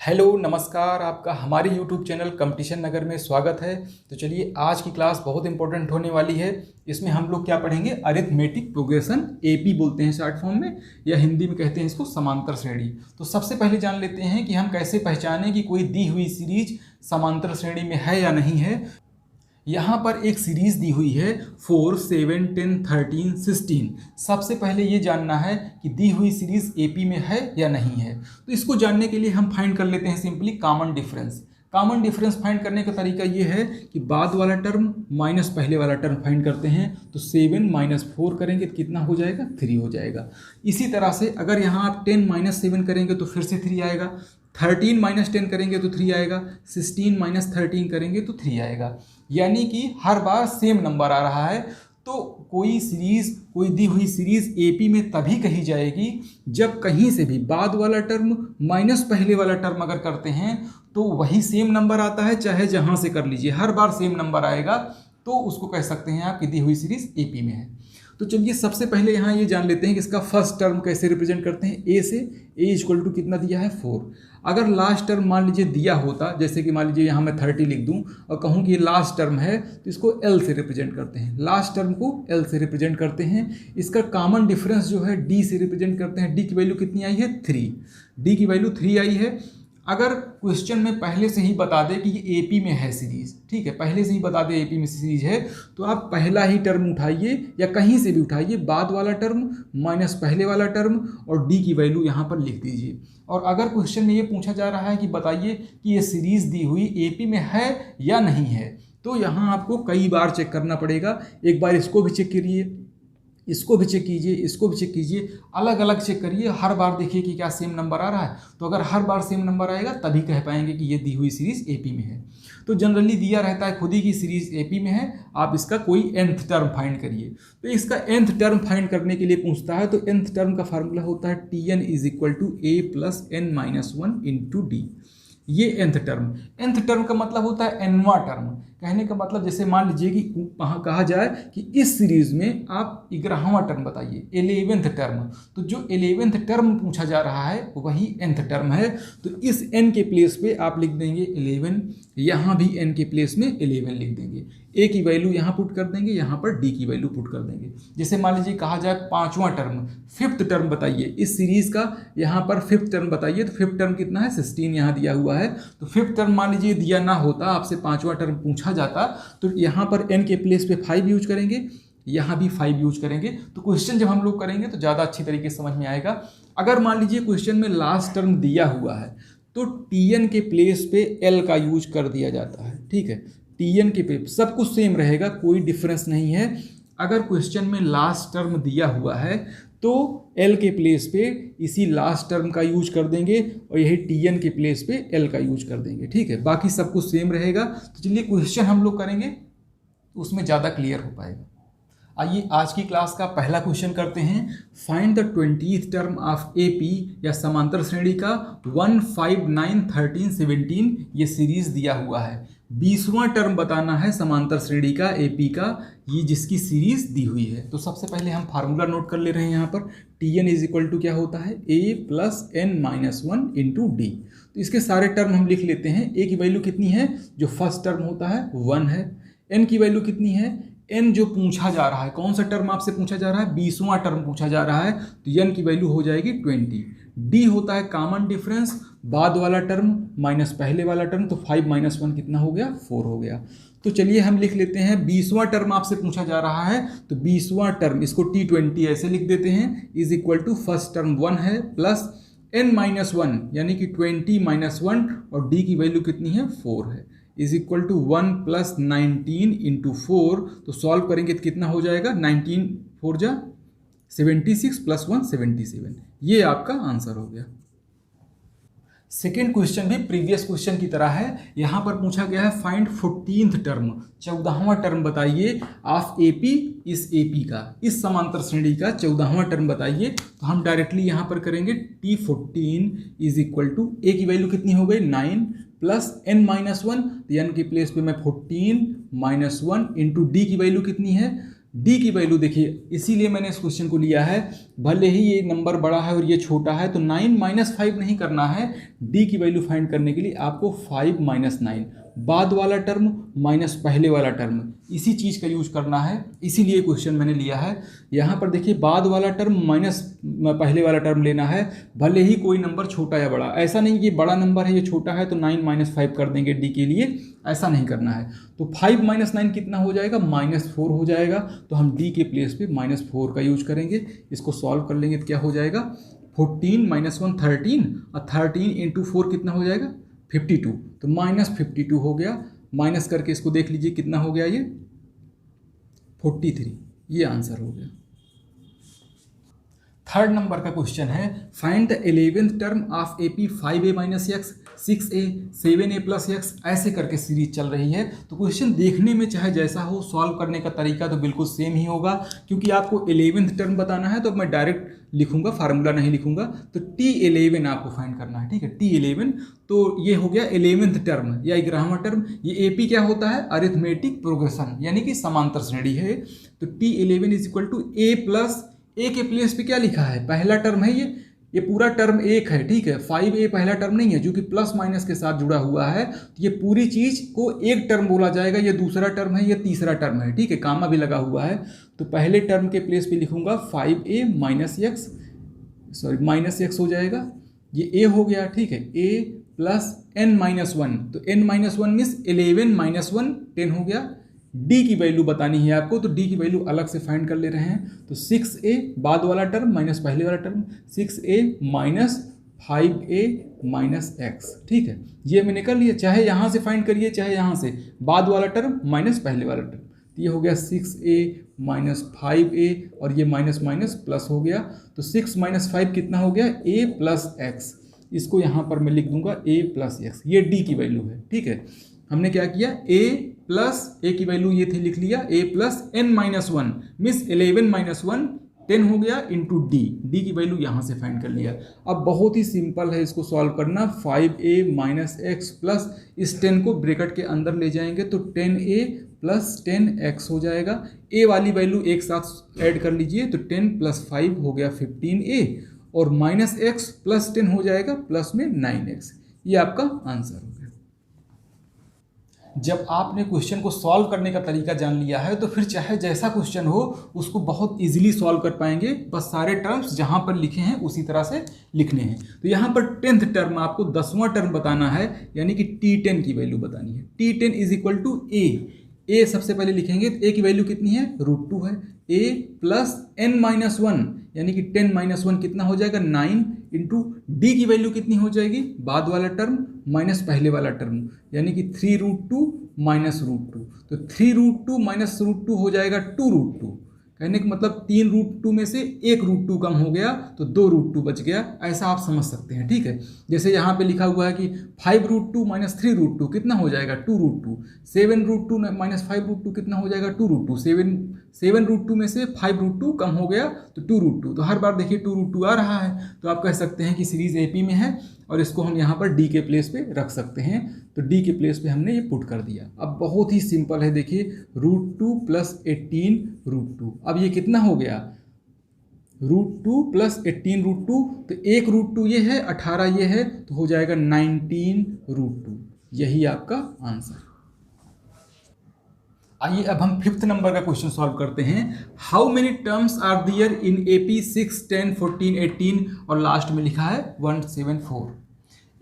Hello नमस्कार, आपका हमारे यूट्यूब चैनल कंपटीशन नगर में स्वागत है। तो चलिए आज की क्लास बहुत इंपॉर्टेंट होने वाली है। इसमें हम लोग क्या पढ़ेंगे, अरिथमेटिक प्रोग्रेशन, एपी बोलते हैं शॉर्ट फॉर्म में, या हिंदी में कहते हैं इसको समांतर श्रेणी। तो सबसे पहले जान लेते हैं कि हम कैसे पहचानें कि कोई दी हुई सीरीज समांतर श्रेणी में है या नहीं है। यहाँ पर एक सीरीज दी हुई है 4, 7, 10, 13, 16। सबसे पहले ये जानना है कि दी हुई सीरीज एपी में है या नहीं है। तो इसको जानने के लिए हम फाइंड कर लेते हैं simply common difference. Common difference find करने का तरीका ये है कि बाद वाला टर्म माइनस पहले वाला टर्म फाइंड करते हैं। तो 7 माइनस 4 करेंगे तो कितना हो जाएगा, 3 हो जाएगा। इसी तरह से अगर यहाँ आप 10 माइनस 7 करेंगे तो फिर से 3 आएगा। 13 माइनस 10 करेंगे तो 3 आएगा। 16 माइनस 13 करेंगे तो 3 आएगा। यानी कि हर बार सेम नंबर आ रहा है। तो कोई दी हुई सीरीज एपी में तभी कही जाएगी जब कहीं से भी बाद वाला टर्म माइनस पहले वाला टर्म अगर करते हैं तो वही सेम नंबर आता है, चाहे जहां से कर लीजिए हर बार सेम नंबर आएगा। तो उसको कह सकते हैं आप कि दी हुई सीरीज एपी में है। तो चलिए सबसे पहले यहाँ ये जान लेते हैं कि इसका फर्स्ट टर्म कैसे रिप्रेजेंट करते हैं। ए से ए इक्वल टू कितना दिया है, 4। अगर लास्ट टर्म मान लीजिए दिया होता, जैसे कि मान लीजिए यहाँ मैं 30 लिख दूँ और कहूँ कि ये लास्ट टर्म है, तो इसको एल से रिप्रेजेंट करते हैं। लास्ट टर्म को एल से रिप्रेजेंट करते हैं। इसका कॉमन डिफरेंस जो है डी से रिप्रेजेंट करते हैं। डी की वैल्यू कितनी आई है, 3। डी की वैल्यू 3 आई है। अगर क्वेश्चन में पहले से ही बता दे कि ये एपी में है सीरीज, ठीक है, पहले से ही बता दे एपी में सीरीज है, तो आप पहला ही टर्म उठाइए या कहीं से भी उठाइए, बाद वाला टर्म माइनस पहले वाला टर्म और डी की वैल्यू यहाँ पर लिख दीजिए। और अगर क्वेश्चन में ये पूछा जा रहा है कि बताइए कि ये सीरीज दी हुई एपी में है या नहीं है, तो यहाँ आपको कई बार चेक करना पड़ेगा। एक बार इसको भी चेक करिए, इसको भी चेक कीजिए, इसको भी चेक कीजिए, अलग अलग चेक करिए, हर बार देखिए कि क्या सेम नंबर आ रहा है। तो अगर हर बार सेम नंबर आएगा तभी कह पाएंगे कि ये दी हुई सीरीज एपी में है। तो जनरली दिया रहता है खुद ही की सीरीज एपी में है, आप इसका कोई nth टर्म फाइंड करिए। तो इसका nth टर्म फाइंड करने के लिए पूछता है, तो nth टर्म का फार्मूला होता है Tn is equal to a plus n minus 1 into D. ये nth टर्म का मतलब होता है nवां टर्म। कहने का मतलब जैसे मान लीजिए कि कहा जाए कि इस सीरीज में आप 11वां टर्म बताइए, 11th टर्म। तो जो 11th टर्म पूछा जा रहा है वही nth टर्म है। तो इस n के प्लेस पे आप लिख देंगे 11, यहाँ भी n के प्लेस में 11 लिख देंगे। a की वैल्यू यहाँ पुट कर देंगे, यहाँ पर d की वैल्यू पुट कर देंगे। जैसे मान लीजिए कहा जाए 5वां टर्म, 5th टर्म बताइए इस सीरीज का, यहाँ पर 5th टर्म बताइए। तो 5th टर्म कितना है, 16 यहाँ दिया हुआ है। तो 5th टर्म मान लीजिए दिया ना होता, आपसे 5वां टर्म पूछा जाता, तो यहाँ पर n के प्लेस पे 5 यूज करेंगे, यहाँ भी 5 यूज करेंगे। तो क्वेश्चन जब हम लोग करेंगे तो ज़्यादा अच्छी तरीके से समझ में आएगा। अगर मान लीजिए क्वेश्चन में लास्ट टर्म दिया हुआ है तो Tn के प्लेस पे L का यूज कर दिया जाता है, ठीक है। Tn के पे सब कुछ सेम रहेगा, कोई डिफरेंस नहीं है। अगर क्वेश्चन में लास्ट टर्म दिया हुआ है तो L के प्लेस पे इसी लास्ट टर्म का यूज कर देंगे और यही Tn के प्लेस पे L का यूज कर देंगे, ठीक है। बाकी सब कुछ सेम रहेगा। तो चलिए क्वेश्चन हम लोग करेंगे तो उसमें ज़्यादा क्लियर हो पाएगा। आइए आज की क्लास का पहला क्वेश्चन करते हैं। Find the 20th term of AP या समांतर श्रेणी का 1, 5, 9, 13, 17 ये सीरीज दिया हुआ है। 20वां टर्म बताना है समांतर श्रेणी का एपी का, ये जिसकी सीरीज दी हुई है। तो सबसे पहले हम फार्मूला नोट कर ले रहे हैं। यहाँ पर Tn इज इक्वल टू क्या होता है, a plus n minus 1 into D. तो इसके सारे टर्म हम लिख लेते हैं। a की वैल्यू कितनी है, जो फर्स्ट टर्म होता है 1 है। n की वैल्यू कितनी है, n जो पूछा जा रहा है, कौन सा टर्म आपसे पूछा जा रहा है, 20वां टर्म पूछा जा रहा है, तो n की वैल्यू हो जाएगी 20। d होता है कॉमन डिफरेंस, बाद वाला टर्म माइनस पहले वाला टर्म, तो 5 माइनस 1 कितना हो गया, 4 हो गया। तो चलिए हम लिख लेते हैं 20वां टर्म आपसे पूछा जा रहा है, तो 20वां टर्म इसको T20 ऐसे लिख देते हैं, is equal to first term 1 है प्लस n माइनस 1 यानी कि 20 माइनस 1 और d की वैल्यू कितनी है, 4 है, is equal to 1 plus 19 into 4। तो सॉल्व करेंगे तो कितना हो जाएगा, 19 4 जा 76 प्लस 1 77। ये आपका आंसर हो गया। सेकेंड क्वेश्चन भी प्रीवियस क्वेश्चन की तरह है। यहाँ पर पूछा गया है फाइंड 14th टर्म, 14वां टर्म बताइए ऑफ एपी, इस एपी का, इस समांतर श्रेणी का 14वां टर्म बताइए। तो हम डायरेक्टली यहाँ पर करेंगे T14 is equal to a की वैल्यू कितनी हो गई, 9 प्लस n माइनस 1, तो n के प्लेस पे मैं 14 माइनस 1 इंटू डी की वैल्यू कितनी है, डी की वैल्यू देखिए, इसीलिए मैंने इस क्वेश्चन को लिया है, भले ही ये नंबर बड़ा है और ये छोटा है तो 9 - 5 नहीं करना है। डी की वैल्यू फाइंड करने के लिए आपको 5 - 9 बाद वाला टर्म माइनस पहले वाला टर्म, इसी चीज़ का यूज करना है, इसीलिए क्वेश्चन मैंने लिया है। यहाँ पर देखिए बाद वाला टर्म माइनस पहले वाला टर्म लेना है, भले ही कोई नंबर छोटा या बड़ा। ऐसा नहीं कि बड़ा नंबर है ये छोटा है तो 9 - 5 कर देंगे डी के लिए, ऐसा नहीं करना है। तो 5 - 9 कितना हो जाएगा, -4 हो जाएगा। तो हम डी के प्लेस पे -4 का यूज करेंगे। इसको सॉल्व कर लेंगे तो क्या हो जाएगा, 14 - 1 13 और 13 × 4 कितना हो जाएगा 52। तो -52 हो गया, माइनस करके इसको देख लीजिए कितना हो गया, ये 43। ये आंसर हो गया। थर्ड नंबर का क्वेश्चन है, find the 11th term of AP 5A - x 6A 7A + x, ऐसे करके सीरीज चल रही है। तो क्वेश्चन देखने में चाहे जैसा हो, सॉल्व करने का तरीका तो बिल्कुल सेम ही होगा। क्योंकि आपको 11th टर्म बताना है तो मैं डायरेक्ट लिखूंगा, फार्मूला नहीं लिखूंगा। तो T11 आपको फाइंड करना है, ठीक है। T11 तो ये हो गया 11th टर्म या 11वां टर्म। ये AP क्या होता है, अरिथमेटिक प्रोग्रेशन, यानी कि समांतर श्रेणी है। तो T11 = A के प्लेस पे क्या लिखा है, पहला टर्म है ये पूरा टर्म एक है, ठीक है। 5A पहला टर्म नहीं है जो कि प्लस माइनस के साथ जुड़ा हुआ है। तो ये पूरी चीज को एक टर्म बोला जाएगा, ये दूसरा टर्म है, ये तीसरा टर्म है, ठीक है। कामा भी लगा हुआ है। तो पहले टर्म के प्लेस पे लिखूंगा 5A - x हो जाएगा। ये A हो गया, ठीक है। A + n - 1, तो n - 1 मीन्स 11 - 1 10 हो गया। डी की वैल्यू बतानी है आपको, तो डी की वैल्यू अलग से फाइंड कर ले रहे हैं। तो 6A बाद वाला टर्म माइनस पहले वाला टर्म, 6A - 5A - x, ठीक है। ये मैंने कर लिया, चाहे यहाँ से फाइंड करिए चाहे यहाँ से, बाद वाला टर्म माइनस पहले वाला टर्म। तो ये हो गया 6A - 5A और ये माइनस माइनस प्लस हो गया। तो 6 - 5 कितना हो गया, A + x। इसको यहाँ पर मैं लिख दूंगा A + x, ये डी की वैल्यू है, ठीक है। हमने क्या किया, A की वैल्यू ये थी, लिख लिया A + n - 1 मीन्स 11 - 1 10 हो गया इंटू डी की वैल्यू यहाँ से फाइंड कर लिया। अब बहुत ही सिंपल है इसको सॉल्व करना। 5A - x प्लस इस 10 को ब्रैकेट के अंदर ले जाएंगे तो 10A + 10x हो जाएगा। A वाली वैल्यू एक साथ ऐड कर लीजिए तो 10 + 5 हो गया 15A और -x + 10 हो जाएगा प्लस में 9x। ये आपका आंसर हो गया। जब आपने क्वेश्चन को सॉल्व करने का तरीका जान लिया है तो फिर चाहे जैसा क्वेश्चन हो उसको बहुत इजीली सॉल्व कर पाएंगे। बस सारे टर्म्स जहां पर लिखे हैं उसी तरह से लिखने हैं। तो यहाँ पर 10th टर्म आपको 10वां टर्म बताना है, यानी कि T10 की वैल्यू बतानी है। T10 = A सबसे पहले लिखेंगे। A की वैल्यू कितनी है, √2 है। A + n - 1 यानी कि 10 - 1 कितना हो जाएगा 9 इंटू डी की वैल्यू कितनी हो जाएगी, बाद वाला टर्म माइनस पहले वाला टर्म, यानी कि 3√2 - √2। तो 3√2 - √2 हो जाएगा 2√2। कहने का मतलब 3√2 में से 1√2 कम हो गया तो 2√2 बच गया। ऐसा आप समझ सकते हैं, ठीक है। जैसे यहाँ पे लिखा हुआ है कि 5√2 - 3√2 कितना हो जाएगा 2√2। 7√2 - 5√2 कितना हो जाएगा 2√2। 7√2 में से 5√2 कम हो गया तो 2√2। तो हर बार देखिए 2√2 आ रहा है तो आप कह सकते हैं कि सीरीज AP में है और इसको हम यहाँ पर D के प्लेस पे रख सकते हैं। तो D के प्लेस पे हमने ये पुट कर दिया। अब बहुत ही सिंपल है, देखिए √2 + 18 √2। अब ये कितना हो गया, √2 + 18 √2। तो 1 √2 ये है, 18 ये है, तो हो जाएगा 19 √2। यही आपका आंसर। आइए अब हम 5th नंबर का क्वेश्चन सॉल्व करते हैं। How many terms are there in AP 6, 10, 14, 18 और लास्ट में लिखा है 174।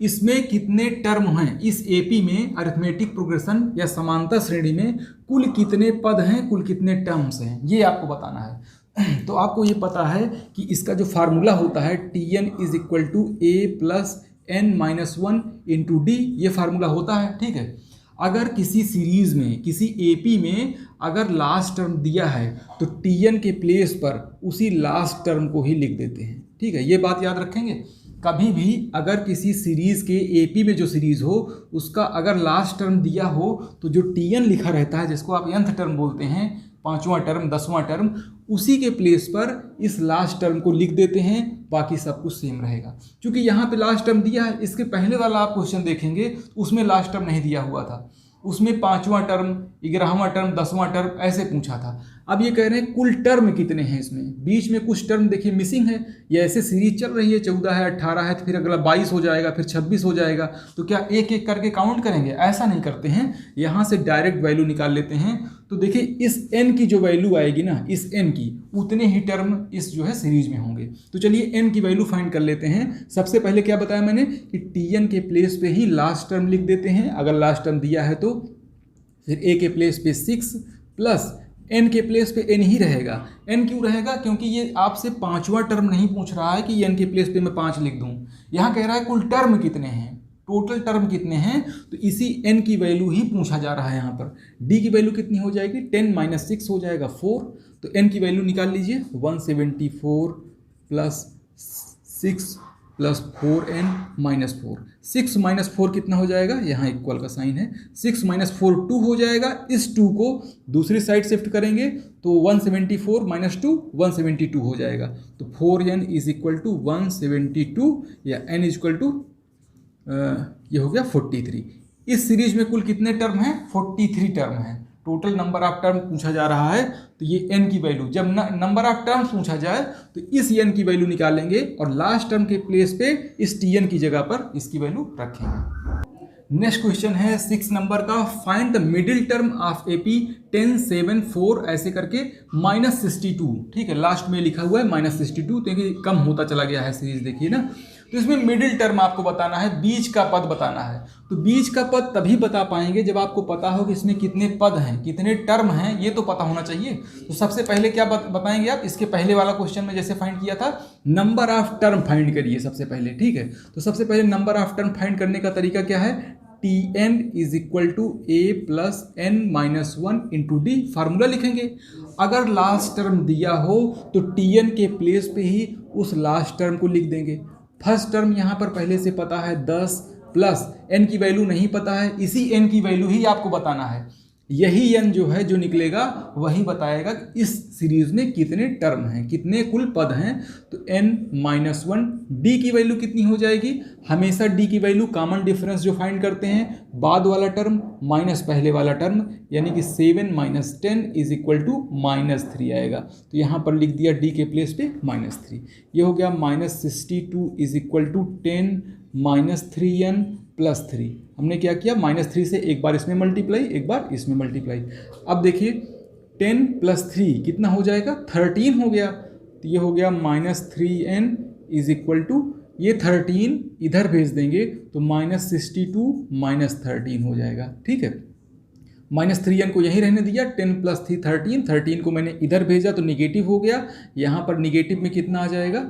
इसमें कितने टर्म हैं, इस AP में अरिथमेटिक प्रोग्रेशन या समांतर श्रेणी में कुल कितने पद हैं, कुल कितने टर्म्स हैं, ये आपको बताना है। तो आपको ये पता है कि इसका जो फार्मूला होता है Tn = A + n - 1 × D, ये फार्मूला होता है, ठीक है। अगर किसी सीरीज में, किसी AP में अगर लास्ट टर्म दिया है तो Tn के प्लेस पर उसी लास्ट टर्म को ही लिख देते हैं, ठीक है। ये बात याद रखेंगे। कभी भी अगर किसी सीरीज के AP में जो सीरीज हो उसका अगर लास्ट टर्म दिया हो तो जो Tn लिखा रहता है, जिसको आप nth टर्म बोलते हैं, 5वां टर्म 10वां टर्म, उसी के प्लेस पर इस लास्ट टर्म को लिख देते हैं, बाकी सब कुछ सेम रहेगा। क्योंकि यहाँ पे लास्ट टर्म दिया है, इसके पहले वाला आप क्वेश्चन देखेंगे उसमें लास्ट टर्म नहीं दिया हुआ था, उसमें 5वां टर्म, 11वां टर्म, 10वां टर्म ऐसे पूछा था। अब ये कह रहे हैं कुल टर्म कितने हैं, इसमें बीच में कुछ टर्म देखिए मिसिंग है, ये ऐसे सीरीज चल रही है, 14 है, 18 है, तो फिर अगला 22 हो जाएगा, फिर 26 हो जाएगा, तो क्या एक एक करके काउंट करेंगे? ऐसा नहीं करते हैं, यहाँ से डायरेक्ट वैल्यू निकाल लेते हैं। तो देखिए इस n की जो वैल्यू आएगी ना, इस n की उतने ही टर्म इस जो है सीरीज में होंगे। तो चलिए n की वैल्यू फाइंड कर लेते हैं। सबसे पहले क्या बताया मैंने कि tn के प्लेस पे ही लास्ट टर्म लिख देते हैं, अगर लास्ट टर्म दिया है तो। फिर a के प्लेस पे 6 प्लस n के प्लेस पे n ही रहेगा। n क्यों रहेगा? क्योंकि ये आपसे पांचवा टर्म नहीं पूछ रहा है कि n के प्लेस पे मैं 5 लिख दूं, यहाँ कह रहा है कुल टर्म कितने हैं, टोटल टर्म कितने हैं, तो इसी n की वैल्यू ही पूछा जा रहा है। यहाँ पर d की वैल्यू कितनी हो जाएगी, 10 माइनस 6 हो जाएगा 4, तो n की वैल्यू निकाल लीजिए 174 plus 6 plus 4n minus 4। 6 minus 4 कितना हो जाएगा, यहाँ इक्वल का साइन है, 6 माइनस 4 2 हो जाएगा। इस 2 को दूसरी साइड शिफ्ट करेंगे तो 174 माइनस 2 172 हो जाएगा। तो 4n इज इक्वल टू 172 या n इज इक्वल टू ये हो गया 43। इस सीरीज में कुल कितने टर्म हैं, 43 टर्म हैं। टोटल नंबर ऑफ टर्म पूछा जा रहा है, तो ये n की वैल्यू, जब नंबर ऑफ टर्म्स पूछा जाए तो इस n की वैल्यू निकालेंगे और लास्ट टर्म के प्लेस पे इस tn की जगह पर इसकी वैल्यू रखेंगे। नेक्स्ट क्वेश्चन है 6 नंबर का, find the middle term of AP 10 7 4 ऐसे करके -62। ठीक है, लास्ट में लिखा हुआ है -62, क्योंकि कम होता चला गया है सीरीज, देखिए ना। तो इसमें मिडिल टर्म आपको बताना है, बीच का पद बताना है। तो बीच का पद तभी बता पाएंगे जब आपको पता हो कि इसमें कितने पद हैं, कितने टर्म हैं, ये तो पता होना चाहिए। तो सबसे पहले क्या बताएंगे आप, इसके पहले वाला क्वेश्चन में जैसे फाइंड किया था, नंबर ऑफ टर्म फाइंड करिए सबसे पहले। ठीक है, तो सबसे पहले नंबर ऑफ टर्म फाइंड करने का तरीका क्या है, Tn is equal to a plus n minus 1 into D, formula लिखेंगे। अगर लास्ट टर्म दिया हो तो Tn के प्लेस पे ही उस लास्ट टर्म को लिख देंगे। फर्स्ट टर्म यहाँ पर पहले से पता है 10 प्लस n की वैल्यू नहीं पता है, इसी n की वैल्यू ही आपको बताना है। यही n जो है जो निकलेगा वही बताएगा कि इस सीरीज में कितने टर्म हैं, कितने कुल पद हैं। तो n माइनस 1, d की वैल्यू कितनी हो जाएगी, हमेशा d की वैल्यू कॉमन डिफरेंस जो फाइंड करते हैं, बाद वाला टर्म माइनस पहले वाला टर्म, यानी कि 7 माइनस 10 इज इक्वल टू -3 आएगा। तो यहाँ पर लिख दिया d के प्लेस पे -3। ये हो गया -62 is equal to 10 minus 3n plus 3। हमने क्या किया, -3 से एक बार इसमें मल्टीप्लाई, एक बार इसमें मल्टीप्लाई। अब देखिए 10 प्लस 3 कितना हो जाएगा, 13 हो गया। तो ये हो गया -3n इज इक्वल टू, ये 13 इधर भेज देंगे तो -62 -13 हो जाएगा। ठीक है, -3n को यहीं रहने दिया, 10 प्लस 3 13, 13 को मैंने इधर भेजा तो निगेटिव हो गया। यहाँ पर निगेटिव में कितना आ जाएगा,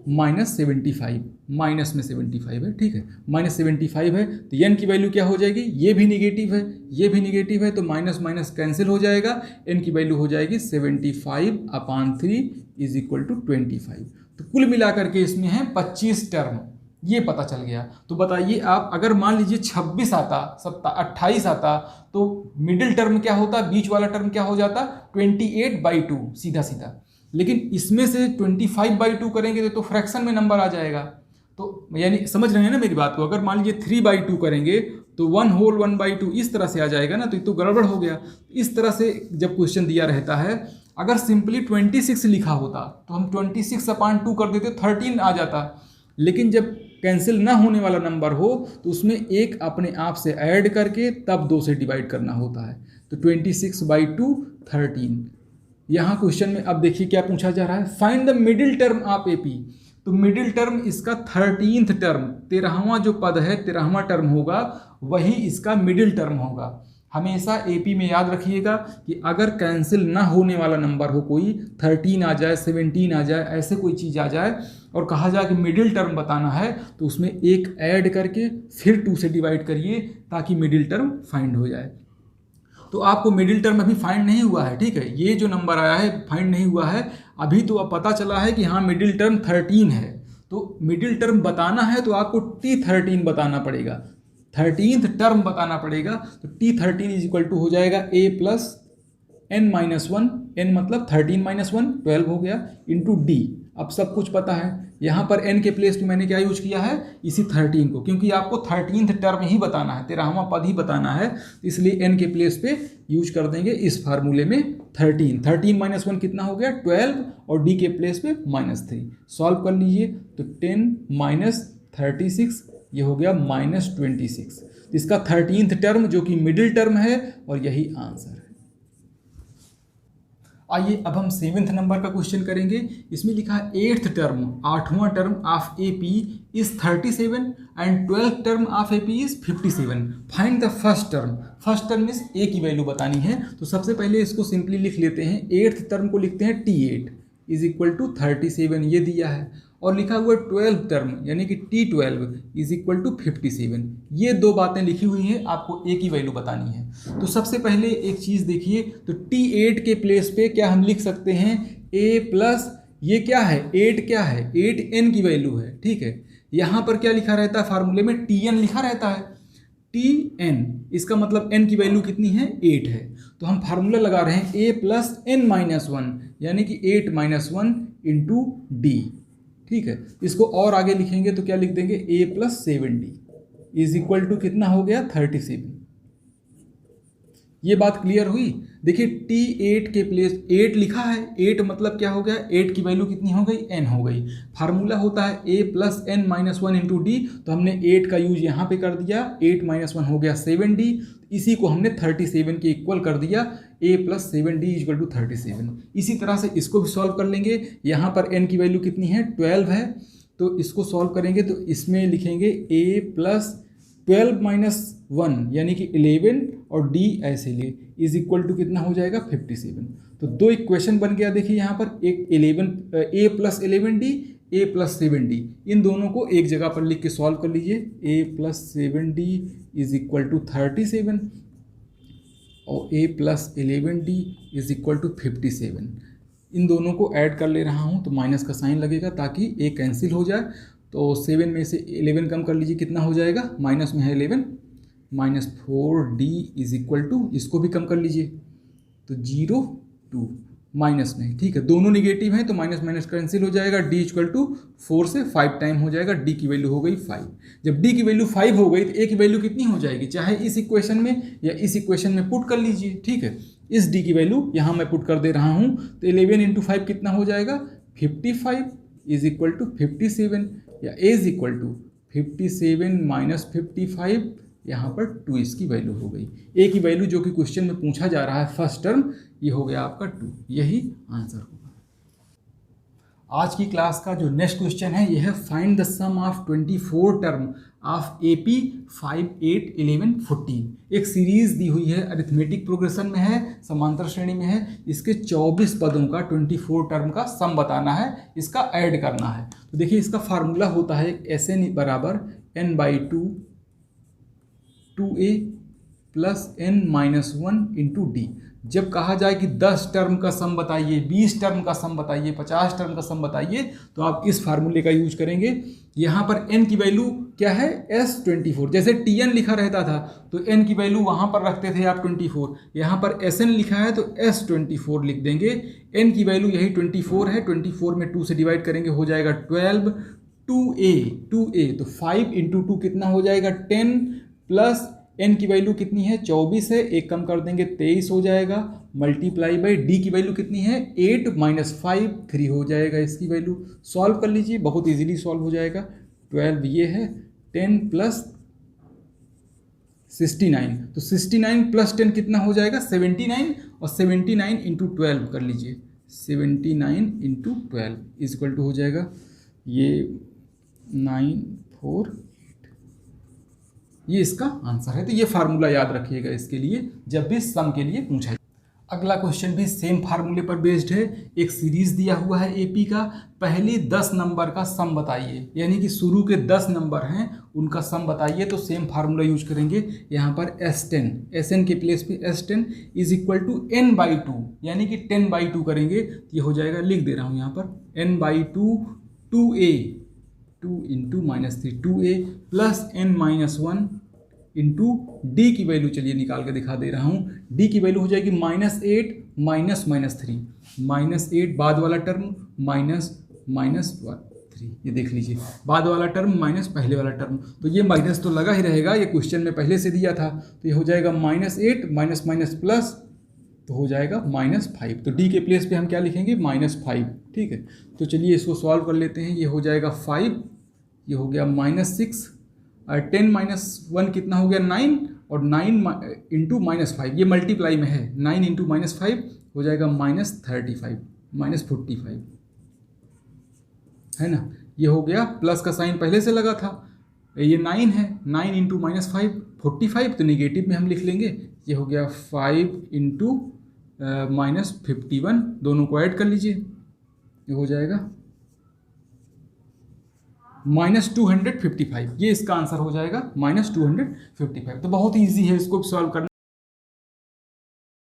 -75, माइनस में 75 है। ठीक है, -75 है तो n की वैल्यू क्या हो जाएगी, ये भी निगेटिव है, ये भी निगेटिव है, तो माइनस माइनस कैंसिल हो जाएगा। n की वैल्यू हो जाएगी 75/3 इज इक्वल टू 25। तो कुल मिलाकर के इसमें है 25 टर्म, ये पता चल गया। तो बताइए आप, अगर मान लीजिए 26 आता, 28 आता, तो मिडिल टर्म क्या होता, बीच वाला टर्म क्या हो जाता, 28/2 सीधा सीधा। लेकिन इसमें से 25/2 करेंगे तो फ्रैक्शन में नंबर आ जाएगा। तो यानी समझ रहे हैं ना मेरी बात को, अगर मान लीजिए 3/2 करेंगे तो 1/2 इस तरह से आ जाएगा ना, तो ये तो गड़बड़ हो गया। इस तरह से जब क्वेश्चन दिया रहता है, अगर सिंपली 26 लिखा होता तो हम 26/2 कर देते, 13 आ जाता। लेकिन जब कैंसिल ना होने वाला नंबर हो तो उसमें एक अपने आप से ऐड करके तब 2 से डिवाइड करना होता है। तो 26/2 13। यहाँ क्वेश्चन में अब देखिए क्या पूछा जा रहा है, find the middle term of AP। तो मिडिल टर्म इसका 13th टर्म, 13वां जो पद है 13वां टर्म होगा, वही इसका मिडिल टर्म होगा। हमेशा AP में याद रखिएगा कि अगर कैंसिल ना होने वाला नंबर हो, कोई 13 आ जाए, 17 आ जाए, ऐसे कोई चीज़ आ जाए और कहा जाए कि मिडिल टर्म बताना है, तो उसमें एक ऐड करके फिर 2 से डिवाइड करिए ताकि मिडिल टर्म फाइंड हो जाए। तो आपको मिडिल टर्म अभी फाइंड नहीं हुआ है, ठीक है, ये जो नंबर आया है फाइंड नहीं हुआ है अभी। तो अब पता चला है कि हाँ मिडिल टर्म 13 है। तो मिडिल टर्म बताना है तो आपको T13 बताना पड़ेगा, 13th टर्म बताना पड़ेगा। तो T13 इज इक्वल टू हो जाएगा a प्लस n-1, n मतलब 13-1 12 हो गया, इंटू d। अब सब कुछ पता है, यहाँ पर n के प्लेस पे मैंने क्या यूज किया है, इसी 13 को, क्योंकि आपको 13th टर्म ही बताना है, 13वां पद ही बताना है, इसलिए n के प्लेस पे यूज कर देंगे इस फार्मूले में 13 माइनस 1 कितना हो गया 12 और डी के प्लेस पे -3। सॉल्व कर लीजिए तो 10 माइनस 36 ये हो गया -26। इसका 13th टर्म जो कि मिडिल टर्म है और यही आंसर है। आइए अब हम 7th नंबर का क्वेश्चन करेंगे। इसमें लिखा है 8th टर्म 8वां term of AP is 37 and 12th term of AP is 57। Find the first term. First term is A की वैल्यू बतानी है। तो सबसे पहले इसको सिंपली लिख लेते हैं। 8th टर्म को लिखते हैं T8 इज इक्वल टू 37 ये दिया है, और लिखा हुआ 12th टर्म यानी कि T12 इज इक्वल टू 57। ये दो बातें लिखी हुई हैं, आपको A की वैल्यू बतानी है। तो सबसे पहले एक चीज़ देखिए, तो T8 के प्लेस पे क्या हम लिख सकते हैं A प्लस ये क्या है 8 क्या है 8n की वैल्यू है, ठीक है। यहाँ पर क्या लिखा रहता है फार्मूले में Tn लिखा रहता है, Tn इसका मतलब n की वैल्यू कितनी है 8 है। तो हम फार्मूला लगा रहे हैं A प्लस n माइनस 1 यानी कि 8 माइनस 1 इंटू डी, ठीक है। इसको और आगे लिखेंगे तो क्या लिख देंगे A plus 7D is equal to कितना हो गया 37। ये बात क्लियर हुई। देखिए T8 के प्लेस 8 लिखा है, 8 मतलब क्या हो गया 8 की वैल्यू कितनी हो गई n हो गई। फार्मूला होता है A plus n minus 1 into D, तो हमने 8 का यूज यहाँ पे कर दिया, 8 माइनस 1 हो गया 7D, इसी को हमने 37 के इक्वल कर दिया, A plus 7D equal to 37। इसी तरह से इसको भी सॉल्व कर लेंगे। यहाँ पर n की वैल्यू कितनी है 12 है, तो इसको सॉल्व करेंगे तो इसमें लिखेंगे A प्लस 12 माइनस 1 यानी कि 11 और d ऐसे ले इज इक्वल टू कितना हो जाएगा 57। तो दो इक्वेशन बन गया। देखिए यहाँ पर एक 11 A plus 11D A plus 7D, इन दोनों को एक जगह पर लिख के सॉल्व कर लीजिए। A plus 7D is equal to 37 और A plus 11D is equal to 57। इन दोनों को ऐड कर ले रहा हूँ तो माइनस का साइन लगेगा ताकि A कैंसिल हो जाए। तो 7 में से 11 कम कर लीजिए, कितना हो जाएगा, माइनस में है 11 minus 4D is equal to, इसको भी कम कर लीजिए तो 0 2 माइनस में, ठीक है। दोनों निगेटिव हैं तो माइनस माइनस कैंसिल हो जाएगा। D इक्वल टू 4 से 5 टाइम हो जाएगा। D की वैल्यू हो गई 5। जब D की वैल्यू 5 हो गई तो A की वैल्यू कितनी हो जाएगी, चाहे इस इक्वेशन में या इस इक्वेशन में पुट कर लीजिए, ठीक है। इस D की वैल्यू यहाँ मैं पुट कर दे रहा हूँ तो 11 इंटू 5 कितना हो जाएगा 55 इज इक्वल टू 57 या A is equal to 57 minus 55, यहाँ पर 2 इसकी वैल्यू हो गई। A की वैल्यू जो कि क्वेश्चन में पूछा जा रहा है फर्स्ट टर्म, ये हो गया आपका 2, यही आंसर होगा। आज की क्लास का जो नेक्स्ट क्वेश्चन है यह है find the sum of 24 term of AP 5 8 11 14। एक सीरीज दी हुई है, अरिथमेटिक प्रोग्रेशन में है, समांतर श्रेणी में है। इसके 24 पदों का 24 टर्म का सम बताना है, इसका ऐड करना है। तो देखिए इसका फार्मूला होता है Sn बराबर n/2 2a plus n minus 1 into D. जब कहा जाए कि 10 टर्म का सम बताइए, 20 टर्म का सम बताइए, 50 टर्म का सम बताइए, तो आप इस फार्मूले का यूज करेंगे। यहाँ पर n की वैल्यू क्या है S24, जैसे Tn लिखा रहता था तो n की वैल्यू वहाँ पर रखते थे आप 24, यहाँ पर Sn लिखा है तो S24 लिख देंगे। n की वैल्यू यही 24 है, 24 में 2 से डिवाइड करेंगे हो जाएगा 12, 2a तो 5 इंटू 2 कितना हो जाएगा 10 प्लस n की वैल्यू कितनी है 24 है, एक कम कर देंगे 23 हो जाएगा, मल्टीप्लाई बाई d की वैल्यू कितनी है 8 माइनस 5 3 हो जाएगा इसकी वैल्यू। सॉल्व कर लीजिए, बहुत इजीली सॉल्व हो जाएगा। 12 ये है, 10 प्लस 69 तो 69 प्लस 10 कितना हो जाएगा 79 और 79 इंटू 12 कर लीजिए, 79 इंटू 12 इज इक्वल टू हो जाएगा ये 948, ये इसका आंसर है। तो ये फार्मूला याद रखिएगा इसके लिए जब भी सम के लिए पूछा जाए। अगला क्वेश्चन भी सेम फार्मूले पर बेस्ड है। एक सीरीज दिया हुआ है एपी का, पहले 10 नंबर का सम बताइए, यानी कि शुरू के 10 नंबर हैं उनका सम बताइए। तो सेम फार्मूला यूज करेंगे यहाँ पर S10, Sn के प्लेस पे S10 is equal to n/2 यानी कि 10/2 करेंगे तो ये हो जाएगा, लिख दे रहा हूँ यहाँ पर n/2 2a 2 into minus 3 2a plus n minus 1 into D की वैल्यू चलिए निकाल के दिखा दे रहा हूँ। डी की वैल्यू हो जाएगी -8 माइनस -3, -8 बाद वाला टर्म माइनस -3, ये देख लीजिए बाद वाला टर्म माइनस पहले वाला टर्म, तो ये माइनस तो लगा ही रहेगा, ये क्वेश्चन में पहले से दिया था। तो ये हो जाएगा -8 माइनस माइनस प्लस तो हो जाएगा -5। तो डी के प्लेस पे हम क्या लिखेंगे, -5। ठीक है, तो चलिए इसको सॉल्व कर लेते हैं। ये हो जाएगा 5, ये हो गया -6, और 10 - 1 कितना हो गया 9, और 9 इंटू -5 ये मल्टीप्लाई में है, 9 इंटू -5 हो जाएगा -35 -45, है ना। ये हो गया, प्लस का साइन पहले से लगा था, ये 9 है, 9 इंटू -5 45, तो नेगेटिव में हम लिख लेंगे। ये हो गया 5 इंटू -51, दोनों को ऐड कर लीजिए, ये हो जाएगा -255। ये इसका आंसर हो जाएगा -255। तो बहुत ईजी है इसको सॉल्व करना।